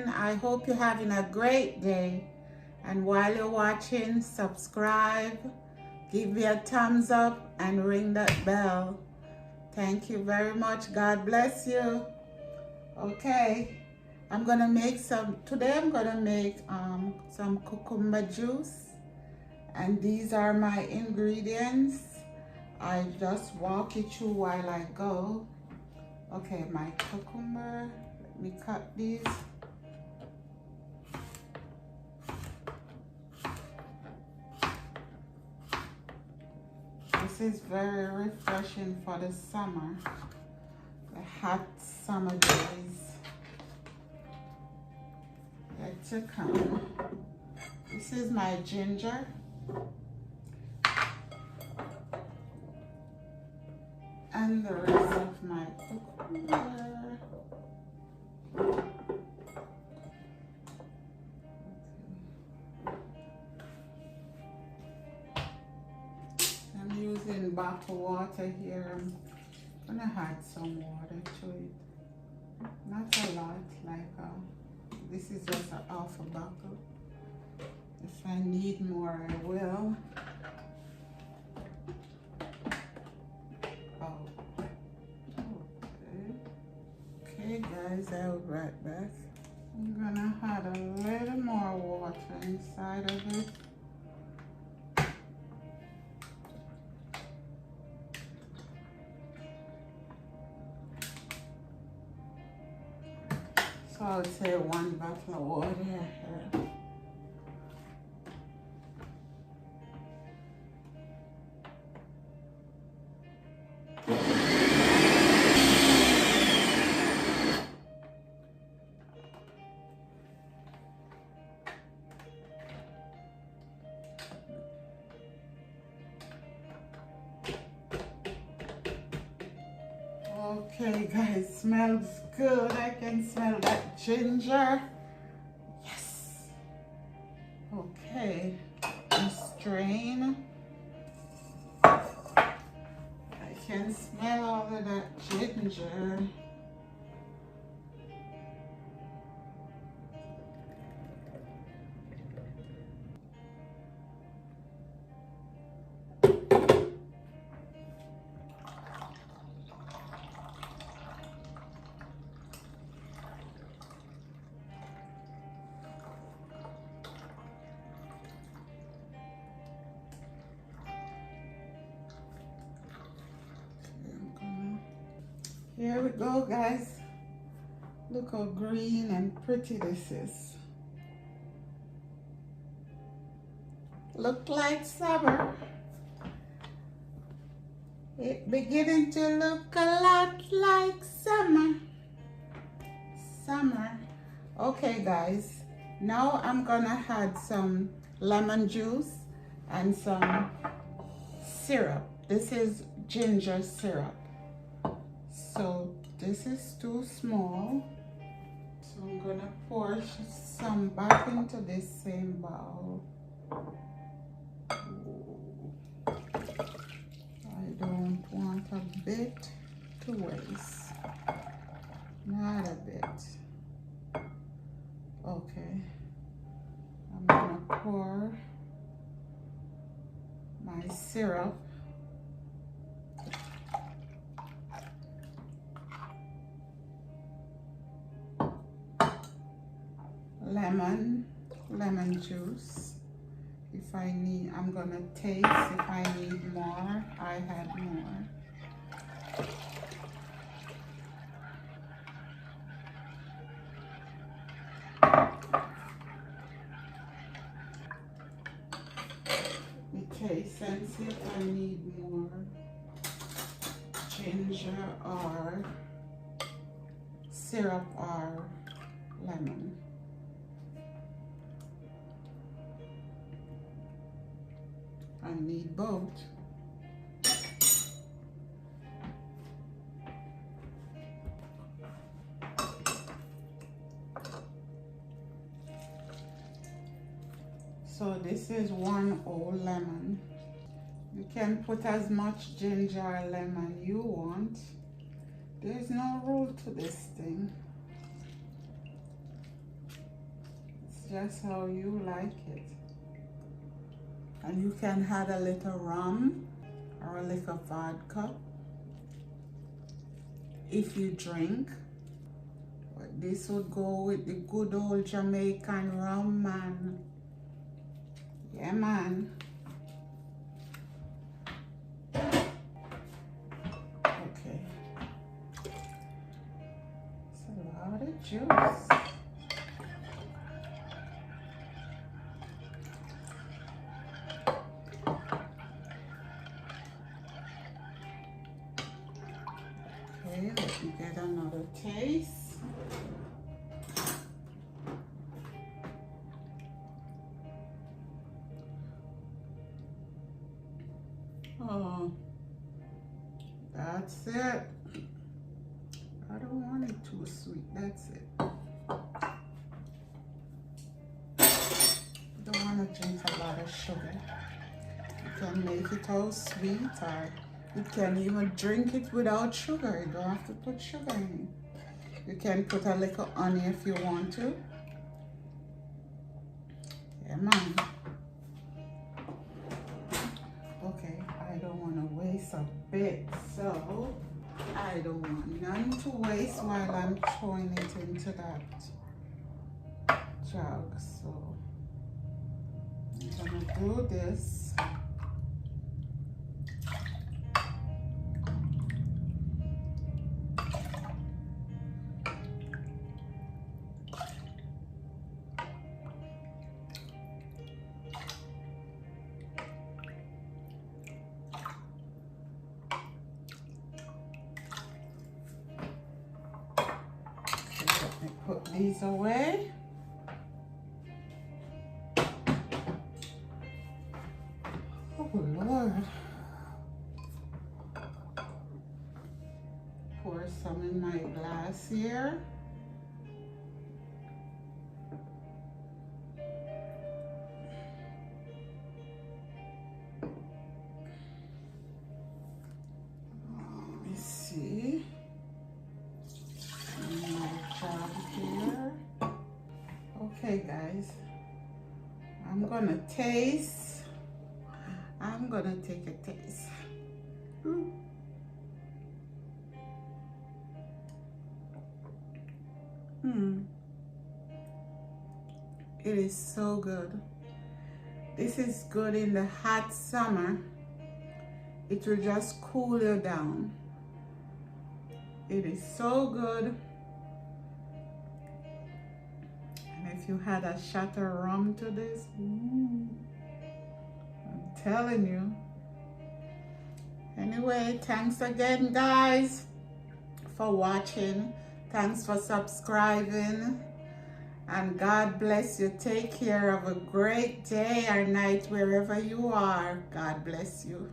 watching. I hope you're having a great day. And while you're watching, subscribe, give me a thumbs up, and ring that bell. Thank you very much. God bless you. Okay, I'm gonna make some, today I'm gonna make some cucumber juice. And these are my ingredients. I just walk you through while I go. Okay, my cucumber, let me cut these. This is very refreshing for the summer, the hot summer days yet to come. This is my ginger. And the rest of my cucumber. I'm using bottled water here. I'm gonna add some water to it. Not a lot, like this is just a half a bottle. If I need more, I will. Okay guys, I'll be right back. I'm gonna add a little more water inside of it. So I would say 1 bottle of water here. Okay guys, smells good. I can smell that ginger. Yes. Okay, and strain. I can smell all of that ginger. Here we go, guys. Look how green and pretty this is. Look like summer. It's beginning to look a lot like summer. Summer. Okay, guys. Now I'm gonna add some lemon juice and some syrup. This is ginger syrup. So this is too small. So I'm gonna pour some back into this same bowl. I don't want a bit to waste. Not a bit. Okay. I'm gonna pour my syrup. Lemon juice. If I need, I'm gonna taste. If I need more, I add more. Taste and see if I need more ginger or syrup or lemon. I need both. So this is 1 whole lemon. You can put as much ginger or lemon you want. There's no rule to this thing. just how you like it. And you can add a little rum or a little vodka if you drink. But this would go with the good old Jamaican rum, man. Yeah, man. Okay. It's a lot of juice. Okay, let me get another taste. Oh, that's it. I don't want it too sweet. That's it. I don't want to drink a lot of sugar. You can make it all sweet, or you can even drink it without sugar. You don't have to put sugar in it. You can put a little honey if you want to. Yeah, man. Okay, I don't want to waste a bit, so I don't want none to waste while I'm throwing it into that jug. So I'm gonna do this. Put these away. Oh Lord. Pour some in my glass here. Let me see. Okay, guys, I'm gonna taste. I'm gonna take a taste. It is so good. This is good in the hot summer. It will just cool you down. It is so good. If you had a shot of rum to this, I'm telling you. Anyway, thanks again, guys, for watching. Thanks for subscribing. And God bless you. Take care. Have a great day or night wherever you are. God bless you.